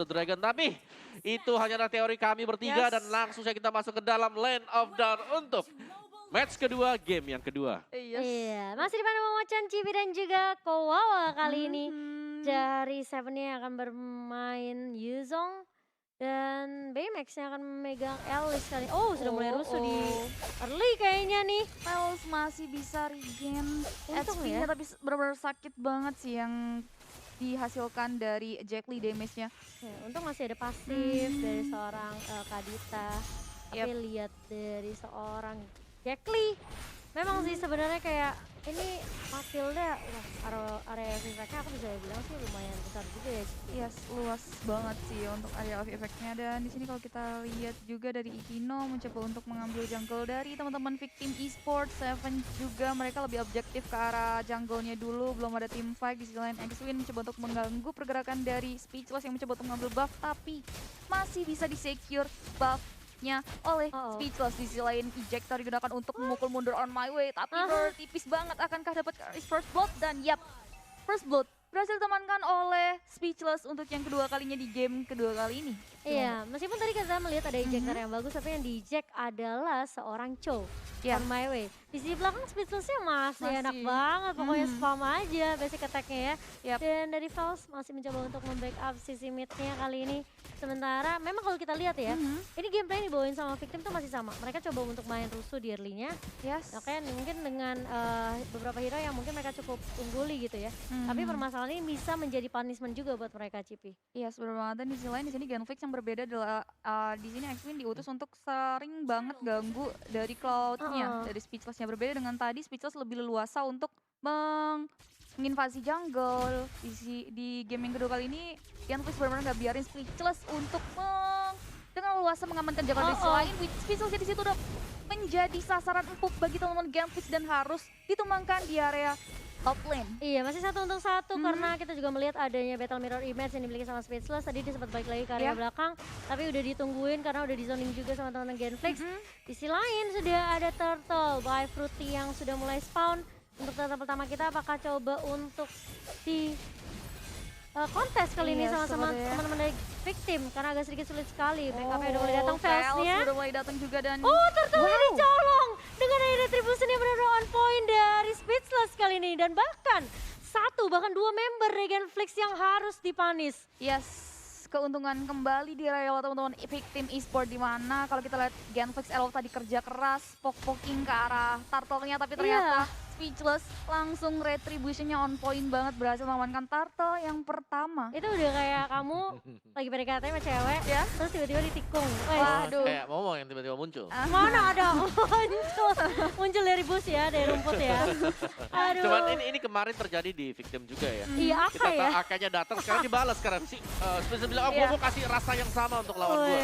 Dragon. Tapi itu hanyalah teori kami bertiga dan langsung saja kita masuk ke dalam Land of Dawn untuk match kedua, game yang kedua. Iya, masih di mana Momocan, Cibi dan juga Kowawa kali ini. Dari Seven-nya akan bermain Yuzong dan Baymax yang akan memegang Elis kali. Oh, sudah mulai rusuh di early kayaknya nih. Pels masih bisa regen Untung HP-nya, ya. tapi benar-benar sakit banget sih yang dihasilkan dari Jack Lee damage-nya. Ya, untung masih ada pasif dari seorang Kadita. Tapi lihat dari seorang Jack Lee. Memang sih sebenarnya kayak ini Matilda, wah area effect-nya aku bisa bilang sih lumayan besar juga ya. Yes, luas banget sih untuk area of effect-nya. Dan di sini kalau kita lihat juga dari Ikino mencoba untuk mengambil jungle dari teman-teman victim esports. Seven juga mereka lebih objektif ke arah jungle-nya dulu, belum ada team fight. Di sisi lain X-Win mencoba untuk mengganggu pergerakan dari Speechless yang mencoba untuk mengambil buff, tapi masih bisa di-secure buff-nya oleh Speechless. Di sisi lain ejector digunakan untuk memukul mundur On My Way, tapi tipis banget akankah dapat first blood. Dan yap, first blood berhasil ditemankan oleh Speechless untuk yang kedua kalinya di game kedua kali ini. Iya, meskipun tadi kita melihat ada ejector yang bagus, tapi yang di-eject adalah seorang Cho. On My Way. Di sisi belakang Speechless-nya masih enak banget, pokoknya spam aja basic attack-nya ya. Dan dari Fels masih mencoba untuk membackup sisi mid-nya kali ini. Sementara memang kalau kita lihat ya, ini gameplay yang dibawain sama victim tuh masih sama. Mereka coba untuk main rusuh di early-nya. Oke, mungkin dengan beberapa hero yang mungkin mereka cukup ungguli gitu ya. Tapi permasalahan ini bisa menjadi punishment juga buat mereka, Cipi. Iya, sebenarnya banget. Dan di sisi lain di sini Genflix yang berbeda adalah di sini X-Win diutus untuk sering banget ganggu dari Cloud-nya, dari Speechless-nya. Berbeda dengan tadi, Speechless lebih leluasa untuk menginvasi jungle. Di game yang kedua kali ini Genflix benar-benar nggak biarin Speechless untuk dengan leluasa mengamankan jungle. Di sisi lain Speechless di situ udah menjadi sasaran empuk bagi teman-teman Genflix dan harus ditumbangkan di area top lane. Iya, masih 1 untuk 1 karena kita juga melihat adanya Battle Mirror Image yang dimiliki sama Speechless. Tadi dia sempat balik lagi ke area belakang, tapi udah ditungguin karena udah di zoning juga sama teman-teman Genflix. Di sisi lain sudah ada Turtle by Fruity yang sudah mulai spawn. Untuk turtle pertama kita apakah coba untuk di kontes kali ini sama-sama teman-teman dari victim karena agak sedikit sulit sekali. Backupnya udah mulai datang, Felsnya udah mulai datang juga dan Turtle ini dicolong dengan ada retribution yang benar-benar on point dari Speechless kali ini. Dan bahkan bahkan dua member dari Genflix yang harus dipanis. Yes, keuntungan kembali di rela teman-teman victim esport, di mana kalau kita lihat Genflix Elo tadi kerja keras poking ke arah Turtle-nya, tapi ternyata Speechless langsung retribution-nya on point banget, berhasil mengamankan Turtle yang pertama. Itu udah kayak kamu lagi PDKT sama cewek, terus tiba-tiba ditikung. Waduh. Kayak ngomong yang tiba-tiba muncul. Mana ada muncul dari bus ya, dari rumput ya. Aduh. Cuman ini kemarin terjadi di victim juga ya. Iya, Kita ya. akanya datang, sekarang dibalas sekarang. Speechless bilang, gue mau kasih rasa yang sama untuk lawan gue.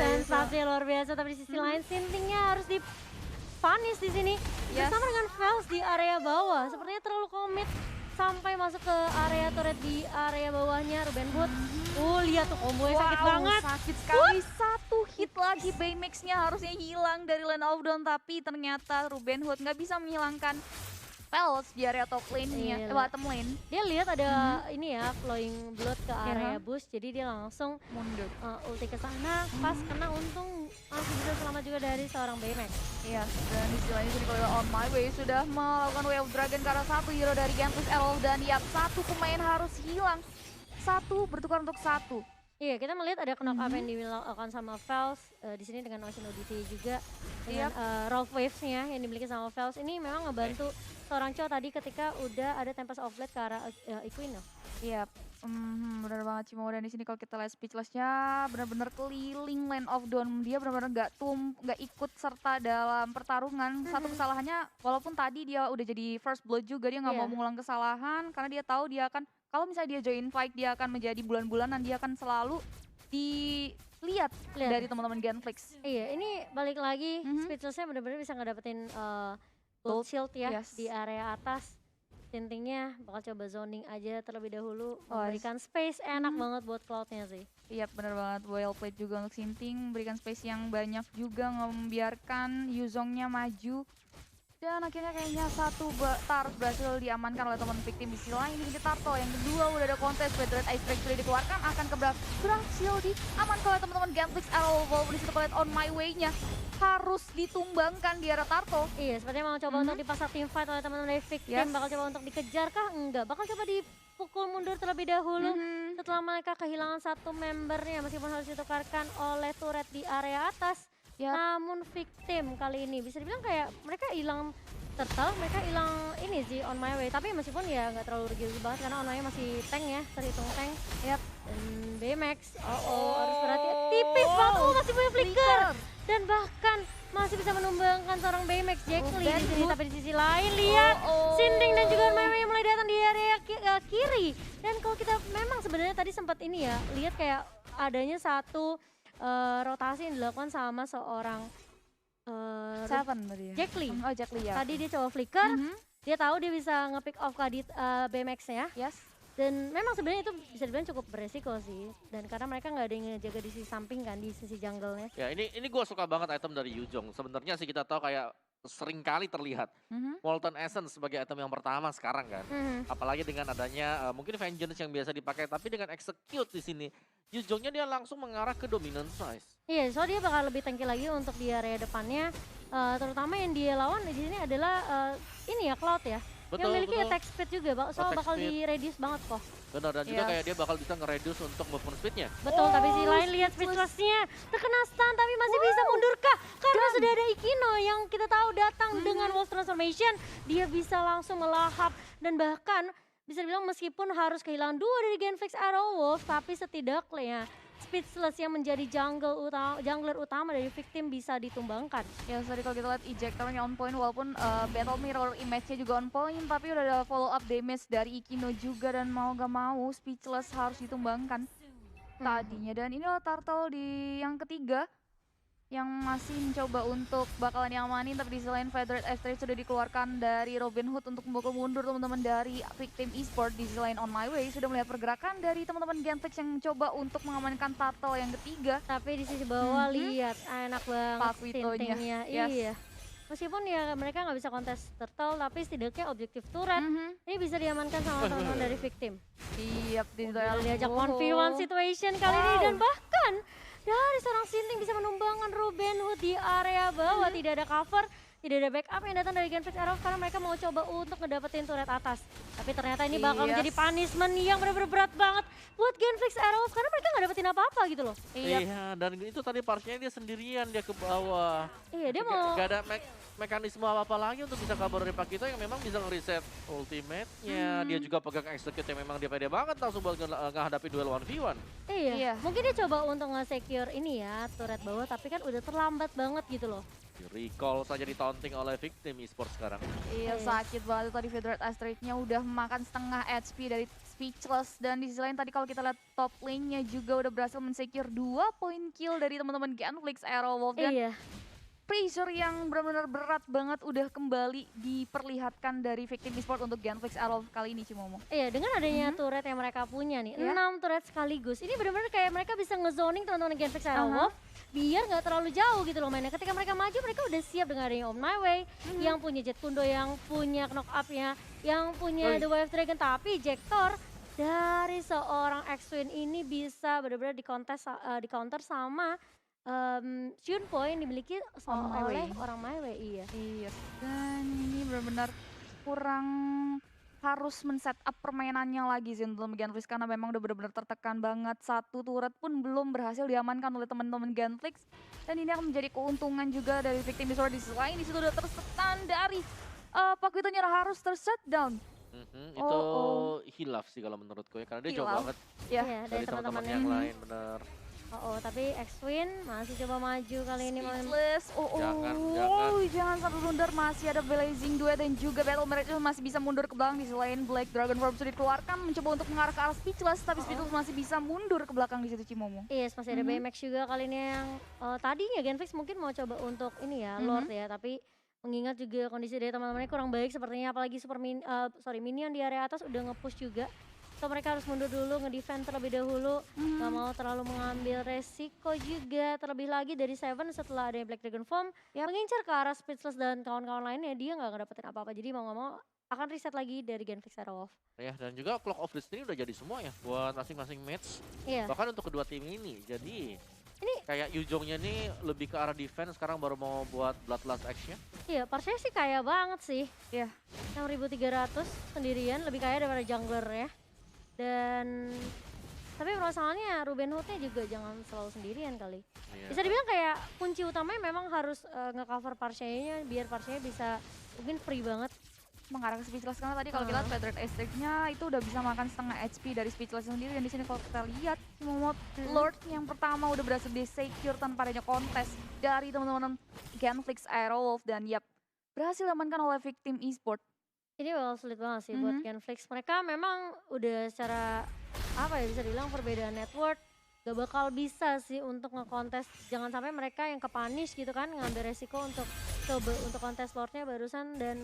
Sensasi luar biasa, tapi di sisi lain Sintingnya harus dipanis di sini. Bersama dengan Fels di area bawah, sepertinya terlalu komit sampai masuk ke area turret di area bawahnya. Ruben Hood, lihat tuh kombonya sakit banget. Sakit sekali, satu hit lagi Baymax-nya harusnya hilang dari Land of Dawn, tapi ternyata Ruben Hood nggak bisa menghilangkan Fels di area top lane-nya, bottom lane. Dia lihat ada ini ya, flowing blood ke area bus, jadi dia langsung mundur. Ulti ke sana, pas kena, untung masih bisa selamat juga dari seorang Baymax. Iya, dan istilahnya sini kalau On My Way sudah melakukan Way of Dragon karena satu hero dari Genflix Elo, dan satu pemain harus hilang. Satu bertukar untuk satu. Iya, kita melihat ada knock up yang dilakukan sama Fels di sini dengan Ocean Odyssey juga dengan Rolf Waves-nya yang dimiliki sama Fels. Ini memang ngebantu seorang Cho tadi ketika udah ada Tempest of Blade ke arah Equino. Iya, benar banget Cimo. Dan di sini kalau kita lihat Speechless-nya benar-benar keliling Land of Dawn. Dia benar-benar nggak ikut serta dalam pertarungan. Satu kesalahannya, walaupun tadi dia udah jadi first blood juga, dia nggak mau mengulang kesalahan karena dia tahu dia akan, kalau misalnya dia join fight, dia akan menjadi bulan-bulanan, dia akan selalu dilihat dari teman-teman Genflix. Iya, ini balik lagi Speechless-nya benar-benar bisa ngedapetin gold shield ya di area atas. Sintingnya bakal coba zoning aja terlebih dahulu, memberikan space enak banget buat Cloud-nya sih. Iya, bener banget, well played juga untuk Sinting, berikan space yang banyak juga, membiarkan Yuzongnya maju. Dan akhirnya kayaknya satu Tars berhasil diamankan oleh teman victim. Di sisi lain di sini Tarto yang kedua udah ada kontes, Red Ice Break sudah dikeluarkan, akan berhasil diamankan oleh teman-teman Genflix Arrow. Walaupun di situ kalian on my way-nya harus ditumbangkan di arah Tarto. Iya, sepertinya mau coba untuk dipasang team fight oleh teman-teman dari victim. Bakal coba untuk dikejar kah? Enggak, bakal coba dipukul mundur terlebih dahulu. Setelah mereka kehilangan satu membernya, meskipun harus ditukarkan oleh turret di area atas. Namun victim kali ini bisa dibilang kayak mereka hilang turtle, mereka hilang ini sih on my way. Tapi meskipun ya nggak terlalu rugi banget karena on my way masih tank ya, terhitung tank. Dan BMX, harus berhati-hati. Tipis banget, masih punya flicker. Dan bahkan masih bisa menumbangkan seorang BMX Jackly di sini. Tapi di sisi lain lihat Sinding dan juga on my way mulai datang di area kiri. Dan kalau kita memang sebenarnya tadi sempat ini ya, lihat kayak adanya satu rotasi yang dilakukan sama seorang Seven tadi ya? Jackly. Oh, Jackly ya. Tadi dia coba flicker, dia tahu dia bisa nge-pick off BMX-nya. Dan memang sebenarnya itu bisa dibilang cukup beresiko sih. Dan karena mereka nggak ada yang ngejaga di sisi samping kan, di sisi jungle-nya. Ya ini gue suka banget item dari Yujong. Sebenarnya sih kita tahu kayak sering kali terlihat Molten Essence sebagai item yang pertama sekarang kan. Apalagi dengan adanya mungkin Vengeance yang biasa dipakai, tapi dengan execute di sini Yujongnya dia langsung mengarah ke dominant size. Iya, soalnya dia bakal lebih tanky lagi untuk di area depannya. Terutama yang dia lawan di sini adalah ini ya Cloud ya. Yang memiliki attack speed juga, soal bakal di-reduce banget kok. Benar, dan juga kayak dia bakal bisa nge-reduce untuk movement speednya. Betul, tapi si lain lihat speedless-nya terkena stun tapi masih bisa mundur kah? Karena sudah ada Ikino yang kita tahu datang dengan Wolf Transformation. Dia bisa langsung melahap dan bahkan bisa dibilang meskipun harus kehilangan 2 dari Genflix Arrow Wolf, tapi setidaknya Speechless yang menjadi jungler utama dari victim bisa ditumbangkan. Ya sorry kalau kita lihat ejectornya on point, walaupun battle mirror image-nya juga on point, tapi udah ada follow up damage dari Ikino juga, dan mau gak mau Speechless harus ditumbangkan tadinya. Dan inilah Turtle di yang ketiga yang masih mencoba untuk bakalan diamanin, tapi di selain Feathered F3 sudah dikeluarkan dari Robin Hood untuk memukul mundur teman-teman dari victim esport. Di selain on my way sudah melihat pergerakan dari teman-teman Genflix yang mencoba untuk mengamankan Turtle yang ketiga. Tapi di sisi bawah lihat enak banget Sintingnya. Iya. Meskipun ya mereka nggak bisa kontes Turtle, tapi setidaknya objektif turret ini bisa diamankan sama teman-teman dari victim. Siap, diajak 1v1 situation kali ini, dan bahkan dari seorang Sinting bisa menumbangkan Robin Hood di area bawah. Tidak ada cover, tidak ada backup yang datang dari Genflix Arrow karena mereka mau coba untuk ngedapetin turret atas. Tapi ternyata ini bakal menjadi punishment yang benar-benar berat banget buat Genflix Arrow karena mereka nggak dapetin apa-apa gitu loh. Iya, dan itu tadi partnya dia sendirian, dia ke bawah. Iya, dia mau gak ada mekanisme apa-apa lagi untuk bisa kabur dari Pakito yang memang bisa nge-reset ultimate-nya. Dia juga pegang execute yang memang dia pede banget langsung buat menghadapi duel 1v1. Iya, mungkin dia coba untuk nge-secure ini ya, turret bawah, tapi kan udah terlambat banget gitu loh. Recall saja ditaunting oleh victim esports sekarang. Iya, sakit banget tadi Feathered Asteroid-nya udah makan setengah HP dari Speechless. Dan di sisi lain tadi kalau kita lihat top lane-nya juga udah berhasil men-secure 2 point kill dari teman-teman Genflix Arrow Wolf. Dan pressure yang benar-benar berat banget udah kembali diperlihatkan dari victim esport untuk Genflix Arrow kali ini, Cimomo. Iya, dengan adanya turret yang mereka punya nih, 6 turret sekaligus. Ini benar-benar kayak mereka bisa nge-zoning teman-teman Genflix Arrow Wolf biar nggak terlalu jauh gitu loh mainnya. Ketika mereka maju, mereka udah siap dengan adanya On My Way, yang punya Jet Kundo, yang punya knock up-nya, yang punya The Wave Dragon. Tapi Jektor dari seorang X-Twin ini bisa benar-benar di counter sama Shunpo yang dimiliki oleh orang My Way. Iya. Dan ini benar-benar kurang harus men-set up permainannya lagi sih untuk Genflix karena memang udah benar-benar tertekan banget. Satu turret pun belum berhasil diamankan oleh teman-teman Genflix, dan ini akan menjadi keuntungan juga dari victim esport. Di selain di situ udah tersetan dari Pakitonya harus ter-shutdown. Itu hilaf sih kalau menurutku ya, karena dia jauh banget dari teman-teman yang lain, bener. Tapi X-Twin masih coba maju kali ini. Speechless. Jangan sampai blunder, masih ada Blazing Duet dan juga Battle Mirror masih bisa mundur ke belakang. Di selain Black Dragon Form sudah dikeluarkan mencoba untuk mengarah ke arah Speechless, tapi Speechless masih bisa mundur ke belakang di situ, Cimomo. Yes, masih ada BMX juga kali ini yang tadinya Genflix mungkin mau coba untuk ini ya, Lord ya, tapi mengingat juga kondisi dari teman-temannya kurang baik sepertinya, apalagi minion di area atas udah nge-push juga. So mereka harus mundur dulu, ngedefend terlebih dahulu, gak mau terlalu mengambil resiko juga. Terlebih lagi dari Seven setelah ada Black Dragon Form, mengincar ke arah Speechless dan kawan-kawan lainnya, dia gak ngedapetin apa-apa. Jadi mau gak mau akan reset lagi dari Genflix Aerowolf. Ya, dan juga Clock of Destiny udah jadi semua ya buat masing-masing match. Iya. Bahkan untuk kedua tim ini. Jadi ini kayak Yuzhongnya nih lebih ke arah defense, sekarang baru mau buat Bloodlust X-nya. Iya, Parshaya sih kaya banget sih. Iya. 6.300 sendirian, lebih kaya daripada jungler ya. Dan tapi masalahnya Ruben Hood-nya juga jangan selalu sendirian kali. Iya. Bisa dibilang kayak kunci utamanya memang harus nge-cover Parshaya-nya biar Parshaya bisa mungkin free banget mengarah ke Speechless, karena tadi kalau kita lihat Federate Aesthetic-nya itu udah bisa makan setengah HP dari Speechless sendiri. Dan di sini kalau kita lihat Momot Lord yang pertama udah berhasil di-secure tanpa adanya kontes dari teman-teman Genflix Aerowolf, dan berhasil diamankan oleh Victim Esport. Ini bakal sulit banget sih buat Genflix. Mereka memang udah secara apa ya, bisa dibilang perbedaan network gak bakal bisa sih untuk ngekontes. Jangan sampai mereka yang kepanish gitu kan, ngambil resiko untuk coba untuk kontes Lordnya barusan. Dan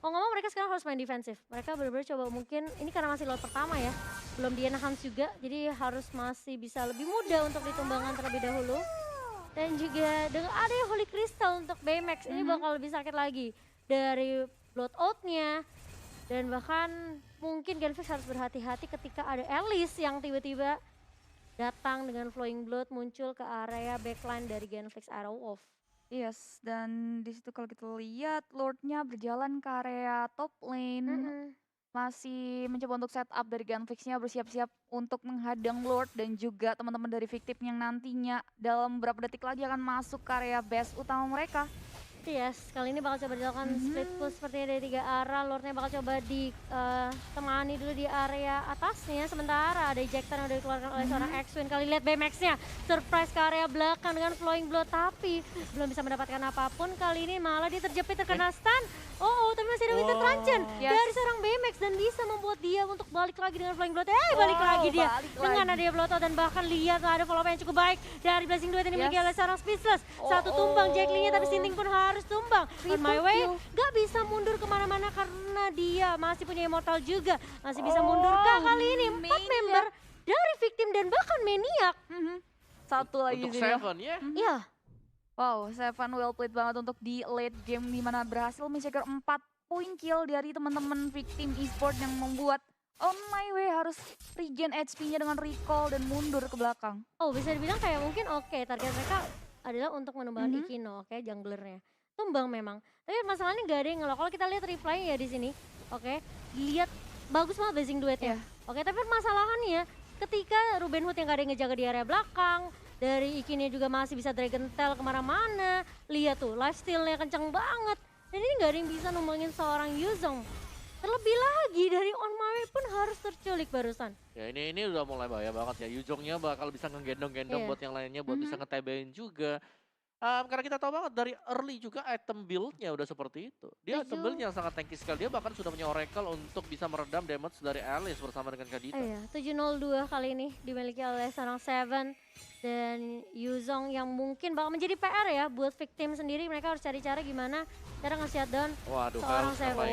mau ngomong mereka sekarang harus main defensif. Mereka benar-benar coba, mungkin ini karena masih Lord pertama ya, belum di-enhance juga, jadi harus masih bisa lebih mudah untuk ditumbangkan terlebih dahulu. Dan juga dengan ada Holy Crystal untuk Baymax, ini bakal lebih sakit lagi dari Blood Oath-nya. Dan bahkan mungkin Genflix harus berhati-hati ketika ada Alice yang tiba-tiba datang dengan Flowing Blood muncul ke area backline dari Genflix Aerowolf. Yes, dan di situ kalau kita lihat Lord-nya berjalan ke area top lane, masih mencoba untuk setup dari Genflix-nya, bersiap-siap untuk menghadang Lord dan juga teman-teman dari Victim yang nantinya dalam beberapa detik lagi akan masuk ke area base utama mereka. Yes, kali ini bakal coba dilakukan split push sepertinya dari 3 arah. Lordnya bakal coba ditemani dulu di area atasnya. Sementara ada ejector yang udah dikeluarkan oleh seorang X-Win. Kali lihat BMX-nya surprise ke area belakang dengan Flowing Blood, tapi belum bisa mendapatkan apapun. Kali ini malah dia terjepit terkena stun. Tapi masih ada Winter Truncheon dari seorang BMX dan bisa membuat dia untuk balik lagi dengan Flowing Blood. Balik lagi dia dengan ada Blood, dan bahkan lihat ada follow up yang cukup baik dari Blazing Duet yang dimiliki oleh seorang Speechless. Satu tumbang Jack Lee-nya, tapi Sinting pun harus tumbang. On My Way gak bisa mundur kemana-mana karena dia masih punya Immortal juga. Masih bisa mundur kali ini 4 member dari Victim dan bahkan Maniac. Satu lagi untuk Seven ya. Iya. Wow, Seven well played banget untuk di late game, dimana berhasil men-secure 4 point kill dari teman-teman Victim Esport yang membuat On My Way harus regen HP-nya dengan recall dan mundur ke belakang. Bisa dibilang kayak mungkin target mereka adalah untuk menumbangkan Ikino, junglernya. Tumbang memang. Tapi masalahnya gak ada yang ngelok. Kalau kita lihat reply ya di sini, lihat bagus banget Blazing Duet-nya. Tapi permasalahannya ketika Ruben Hood yang gak ada yang ngejaga di area belakang, dari Ikinnya juga masih bisa Dragon Tail kemana-mana. Lihat tuh, lifesteal-nya kencang banget. Dan ini gak ada yang bisa numbangin seorang Yuzhong. Terlebih lagi dari On My Way pun harus terculik barusan. Ya ini udah mulai bahaya banget ya. Yuzhongnya bakal bisa ngegendong-gendong buat yang lainnya, buat bisa nge-TB-in juga. Karena kita tahu banget dari early juga item build-nya udah seperti itu. Dia item build-nya sangat tanky sekali. Dia bahkan sudah punya Oracle untuk bisa meredam damage dari Alice bersama dengan Kadita. 702 kali ini dimiliki oleh seorang Seven. Dan Yuzhong yang mungkin bakal menjadi PR ya buat Victim sendiri. Mereka harus cari cara gimana cara nge-shutdown seorang Seven.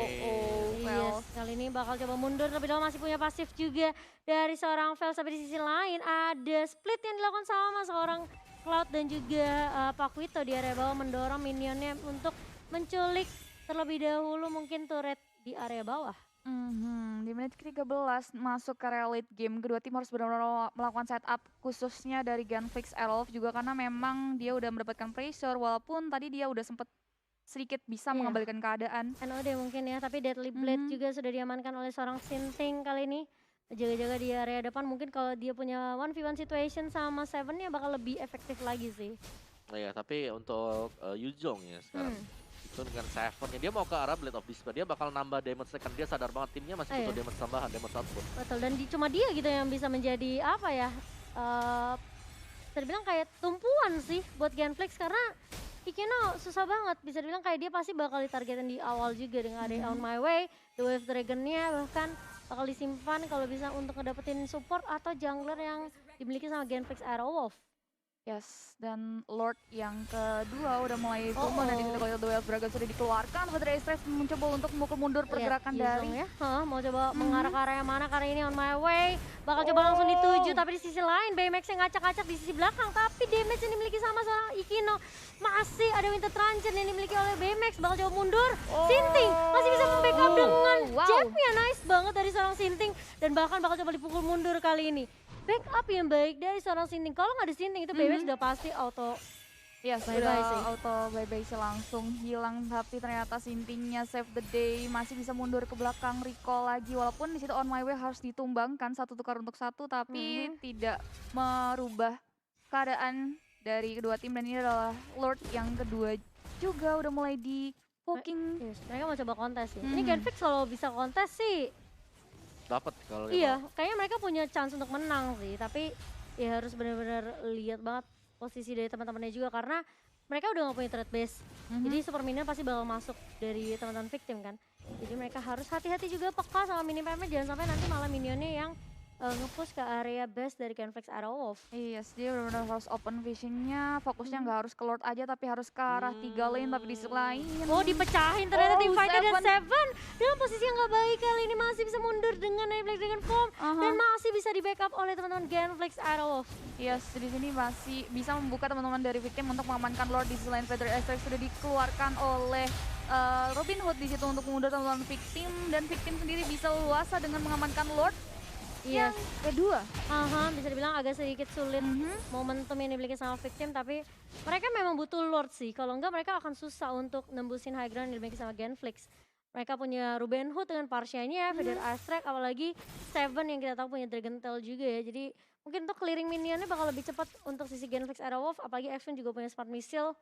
Yes, kali ini bakal coba mundur lebih dahulu, masih punya pasif juga dari seorang Vel. Sampai di sisi lain ada split yang dilakukan sama seorang Cloud dan juga Pakuito di area bawah, mendorong minionnya untuk menculik terlebih dahulu mungkin turret di area bawah. Di menit ke-13 masuk ke area late game, kedua tim harus benar-benar melakukan setup khususnya dari Genflix Aerowolf juga, karena memang dia udah mendapatkan pressure walaupun tadi dia udah sempet sedikit bisa mengembalikan keadaan. NOD mungkin ya, tapi Deadly Blade juga sudah diamankan oleh seorang Sinting kali ini. Jaga-jaga di area depan, mungkin kalau dia punya 1v1 situation sama Seven-nya bakal lebih efektif lagi sih. Iya, tapi untuk Yuzhong ya sekarang itu dengan Seven-nya dia mau ke arah Blade of Despair, dia bakal nambah damage second. Dia sadar banget timnya masih butuh damage tambahan, damage output. Betul, dan cuma dia gitu yang bisa menjadi apa ya, bisa dibilang kayak tumpuan sih buat Genflix, karena Ikino susah banget. Bisa dibilang kayak dia pasti bakal ditargetin di awal juga dengan ada On My Way, The Wave Dragon-nya bahkan bakal disimpan kalau bisa untuk ngedapetin support atau jungler yang dimiliki sama Genflix Aerowolf. Yes, dan Lord yang kedua udah mulai tumbang dan di situ kalau The Wild Dragon sudah dikeluarkan. Federer Stress mencoba untuk memukul mundur pergerakan dari ya. Mau coba mengarah ke arah yang mana karena ini on my way. Bakal coba langsung dituju tapi di sisi lain BMX yang ngacak-ngacak di sisi belakang. Tapi damage yang dimiliki sama seorang Ikino. Masih ada Winter Truncheon yang dimiliki oleh BMX. Bakal coba mundur. Sinting masih bisa membackup dengan jabnya. Nice banget dari seorang Sinting. Dan bahkan bakal coba dipukul mundur kali ini. Backup yang baik dari seorang Sinting. Kalau nggak ada Sinting itu BMX sudah pasti auto. Yes, sudah auto bye-bye sih langsung hilang, tapi ternyata Sintingnya save the day, masih bisa mundur ke belakang, recall lagi walaupun di situ on my way harus ditumbangkan satu tukar untuk satu, tapi tidak merubah keadaan dari kedua tim. Dan ini adalah Lord yang kedua juga udah mulai di poking. Yes, mereka mau coba kontes sih. Ini Genflix kalau bisa kontes sih dapat kalau iya, kayaknya mereka punya chance untuk menang sih, tapi ya harus benar-benar lihat banget posisi dari teman-temannya juga karena mereka udah gak punya threat base. Jadi super minion pasti bakal masuk dari teman-teman victim kan. Jadi mereka harus hati-hati juga peka sama mini payment, jangan sampai nanti malah minionnya yang nge-push ke area base dari Genflix Arrowwolf. Yes, dia benar-benar harus open visionnya, fokusnya nggak harus ke Lord aja tapi harus ke arah 3 lane tapi di sisi lain. Oh dipecahin ternyata tim fighter dan Seven dalam posisi yang nggak baik kali ini masih bisa mundur dengan Black Dragon Form dan masih bisa di backup oleh teman-teman Genflix Arrowwolf. Yes, di sini masih bisa membuka teman-teman dari victim untuk mengamankan Lord. Di sisi lain Feather Aspect sudah dikeluarkan oleh Robin Hood di situ untuk mengundur teman-teman victim, dan victim sendiri bisa leluasa dengan mengamankan Lord. Yes. Yang kedua, bisa dibilang agak sedikit sulit momentum yang dimiliki sama victim, tapi mereka memang butuh Lord sih. Kalau enggak mereka akan susah untuk nembusin high ground yang dimiliki sama Genflix. Mereka punya Ruben Hood dengan Parsianya, Feather Astrek, apalagi Seven yang kita tahu punya Dragon Tail juga ya. Jadi mungkin untuk clearing minionnya bakal lebih cepat untuk sisi Genflix Arrowwolf, apalagi Action juga punya Smart Missile.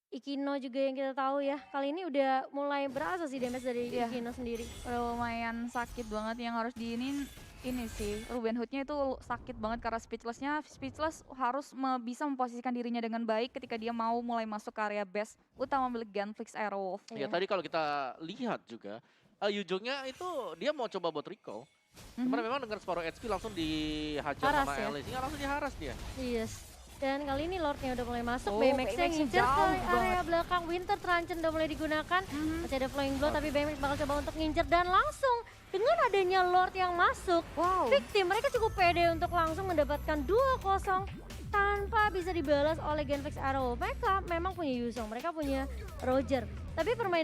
Ikino juga yang kita tahu ya, kali ini udah mulai berasa sih damage dari Ikino sendiri. Udah lumayan sakit banget yang harus ini sih, Ruben Hood-nya itu sakit banget karena Speechless harus bisa memposisikan dirinya dengan baik ketika dia mau mulai masuk ke area base utama milik Genflix Arrowwolf. Ya tadi kalau kita lihat juga, Yujongnya itu dia mau coba buat recall. Cuman memang dengan separuh HP langsung dihajar sama Alice, langsung diharas dia. Yes. Dan kali ini Lordnya udah mulai masuk, BMX-nya ngincer ke area belakang, Winter Truncheon udah mulai digunakan. Masih ada Flowing Blow tapi BMX bakal coba untuk ngincer dan langsung dengan adanya Lord yang masuk, victim mereka cukup pede untuk langsung mendapatkan 2-0 tanpa bisa dibalas oleh Genflix Arrow. Mereka memang punya Yuzong, mereka punya Roger, tapi permainan